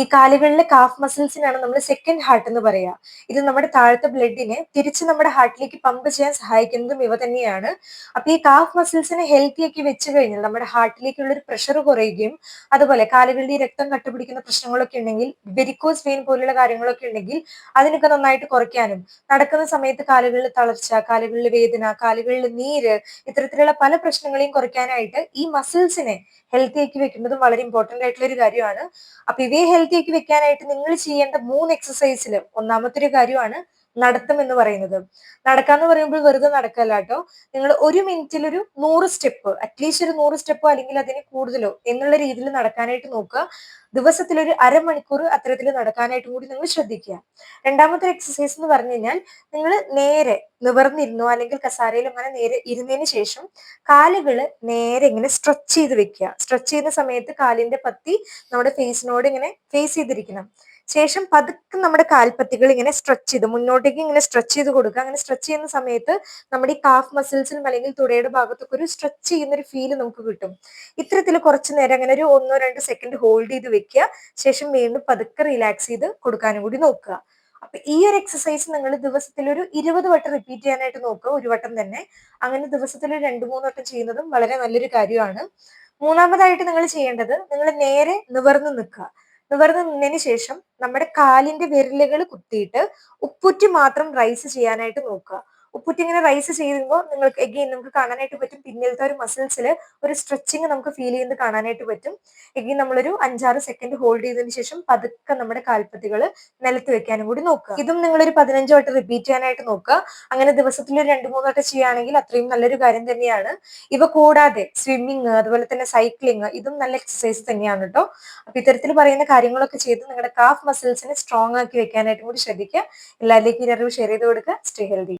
ഈ കാലുകളിലെ കാഫ് മസിൽസിനാണ് നമ്മൾ second heart എന്ന് പറയാ. ഇത് നമ്മുടെ താഴത്തെ ബ്ലഡിനെ തിരിച്ച് നമ്മുടെ ഹാർട്ടിലേക്ക് പമ്പ് ചെയ്യാൻ സഹായിക്കുന്നതും ഇവ തന്നെയാണ്. അപ്പൊ ഈ കാഫ് മസിൽസിനെ ഹെൽത്തി ആക്കി വെച്ച് കഴിഞ്ഞാൽ നമ്മുടെ ഹാർട്ടിലേക്കുള്ള ഒരു പ്രഷർ കുറയുകയും അതുപോലെ കാലുകളിൽ ഈ രക്തം കട്ടപിടിക്കുന്ന പ്രശ്നങ്ങളൊക്കെ ഉണ്ടെങ്കിൽ, വെരിക്കോസ് വെയിൻ പോലുള്ള കാര്യങ്ങളൊക്കെ ഉണ്ടെങ്കിൽ അതിനൊക്കെ നന്നായിട്ട് കുറയ്ക്കാനും, നടക്കുന്ന സമയത്ത് കാലുകളിൽ തളർച്ച, കാലുകളിൽ വേദന, കാലുകളിൽ നീര്, ഇത്തരത്തിലുള്ള പല പ്രശ്നങ്ങളെയും കുറയ്ക്കാനായിട്ട് ഈ മസിൽസിനെ ഹെൽത്തി ആക്കി വെക്കുന്നതും വളരെ ഇമ്പോർട്ടന്റ് ആയിട്ടുള്ള ഒരു കാര്യമാണ്. അപ്പൊ ഇവയെ ഹെൽത്തി ആക്കി വെക്കാനായിട്ട് നിങ്ങൾ ചെയ്യേണ്ട 3 എക്സസൈസിൽ ഒന്നാമത്തെ ഒരു കാര്യമാണ് നടത്തം എന്ന് പറയുന്നത്. നടക്കാന്ന് പറയുമ്പോൾ വെറുതെ നടക്കല്ല കേട്ടോ. നിങ്ങൾ ഒരു മിനിറ്റിൽ ഒരു 100 സ്റ്റെപ്പ്, അറ്റ്ലീസ്റ്റ് ഒരു 100 സ്റ്റെപ്പോ അല്ലെങ്കിൽ അതിന് കൂടുതലോ എന്നുള്ള രീതിയിൽ നടക്കാനായിട്ട് നോക്കുക. ദിവസത്തിൽ ഒരു അരമണിക്കൂർ അത്തരത്തിൽ നടക്കാനായിട്ട് കൂടി നിങ്ങൾ ശ്രദ്ധിക്കുക. രണ്ടാമത്തെ എക്സസൈസ് എന്ന് പറഞ്ഞു കഴിഞ്ഞാൽ, നിങ്ങൾ നേരെ നിവർന്നിരുന്നോ അല്ലെങ്കിൽ കസാരയിൽ അങ്ങനെ നേരെ ഇരുന്നതിന് ശേഷം കാലുകള് നേരെ ഇങ്ങനെ സ്ട്രെച്ച് ചെയ്ത് വെക്കുക. സ്ട്രെച്ച് ചെയ്യുന്ന സമയത്ത് കാലിന്റെ പത്തി നമ്മുടെ ഫേസിനോട് ഇങ്ങനെ ഫേസ് ചെയ്തിരിക്കണം. ശേഷം പതുക്കെ നമ്മുടെ കാൽപ്പത്തികൾ ഇങ്ങനെ സ്ട്രെച്ച് ചെയ്ത് മുന്നോട്ടേക്ക് ഇങ്ങനെ സ്ട്രെച്ച് ചെയ്ത് കൊടുക്കുക. അങ്ങനെ സ്ട്രെച്ച് ചെയ്യുന്ന സമയത്ത് നമ്മുടെ ഈ കാഫ് മസിൽസിലും അല്ലെങ്കിൽ തുടയുടെ ഭാഗത്തൊക്കെ ഒരു സ്ട്രെച്ച് ചെയ്യുന്ന ഒരു ഫീൽ നമുക്ക് കിട്ടും. ഇത്തരത്തിൽ കുറച്ചു നേരം അങ്ങനെ ഒരു 1-2 സെക്കൻഡ് ഹോൾഡ് ചെയ്ത് വെക്കുക. ശേഷം വീണ്ടും പതുക്കെ റിലാക്സ് ചെയ്ത് കൊടുക്കാനും കൂടി നോക്കുക. അപ്പൊ ഈ ഒരു എക്സസൈസ് നിങ്ങൾ ദിവസത്തിൽ ഒരു 20 വട്ടം റിപ്പീറ്റ് ചെയ്യാനായിട്ട് നോക്കുക. ഒരു വട്ടം തന്നെ. അങ്ങനെ ദിവസത്തിൽ 2-3 വട്ടം ചെയ്യുന്നതും വളരെ നല്ലൊരു കാര്യമാണ്. മൂന്നാമതായിട്ട് നിങ്ങൾ ചെയ്യേണ്ടത്, നിങ്ങൾ നേരെ നിവർന്ന് നിൽക്കുക. നിവർന്ന് നിന്നതിന് ശേഷം നമ്മുടെ കാലിന്റെ വിരലുകൾ കുത്തിയിട്ട് ഉപ്പുറ്റി മാത്രം റൈസ് ചെയ്യാനായിട്ട് നോക്കുക. ഉപ്പുറ്റി ഇങ്ങനെ റൈസ് ചെയ്യുമ്പോൾ നിങ്ങൾക്ക് എഗെയിൻ നമുക്ക് കാണാനായിട്ട് പറ്റും, പിന്നിലത്തെ ഒരു മസിൽസിൽ ഒരു സ്ട്രെച്ചിങ് നമുക്ക് ഫീൽ ചെയ്യുന്നത് കാണാനായിട്ട് പറ്റും. എഗെയിൻ നമ്മളൊരു 5-6 സെക്കൻഡ് ഹോൾഡ് ചെയ്തതിന് ശേഷം പതുക്കെ നമ്മുടെ കാൽപ്പത്തികൾ നിലത്ത് വെക്കാനും കൂടി നോക്കുക. ഇതും നിങ്ങളൊരു 15 വട്ടം റിപ്പീറ്റ് ചെയ്യാനായിട്ട് നോക്കുക. അങ്ങനെ ദിവസത്തിൽ ഒരു 2-3 വട്ടം ചെയ്യുകയാണെങ്കിൽ അത്രയും നല്ലൊരു കാര്യം തന്നെയാണ്. ഇവ കൂടാതെ സ്വിമ്മിങ്, അതുപോലെ തന്നെ സൈക്ലിങ്, ഇതും നല്ല എക്സസൈസ് തന്നെയാണ് കേട്ടോ. അപ്പൊ ഇത്തരത്തിൽ പറയുന്ന കാര്യങ്ങളൊക്കെ ചെയ്ത് നിങ്ങളുടെ കാഫ് മസിൽസിനെ സ്ട്രോങ് ആക്കി വെക്കാനായിട്ട് കൂടി ശ്രദ്ധിക്കുക. എല്ലാവരിലേക്കും ഈ അറിവ് ഷെയർ ചെയ്ത് കൊടുക്കുക. Stay healthy.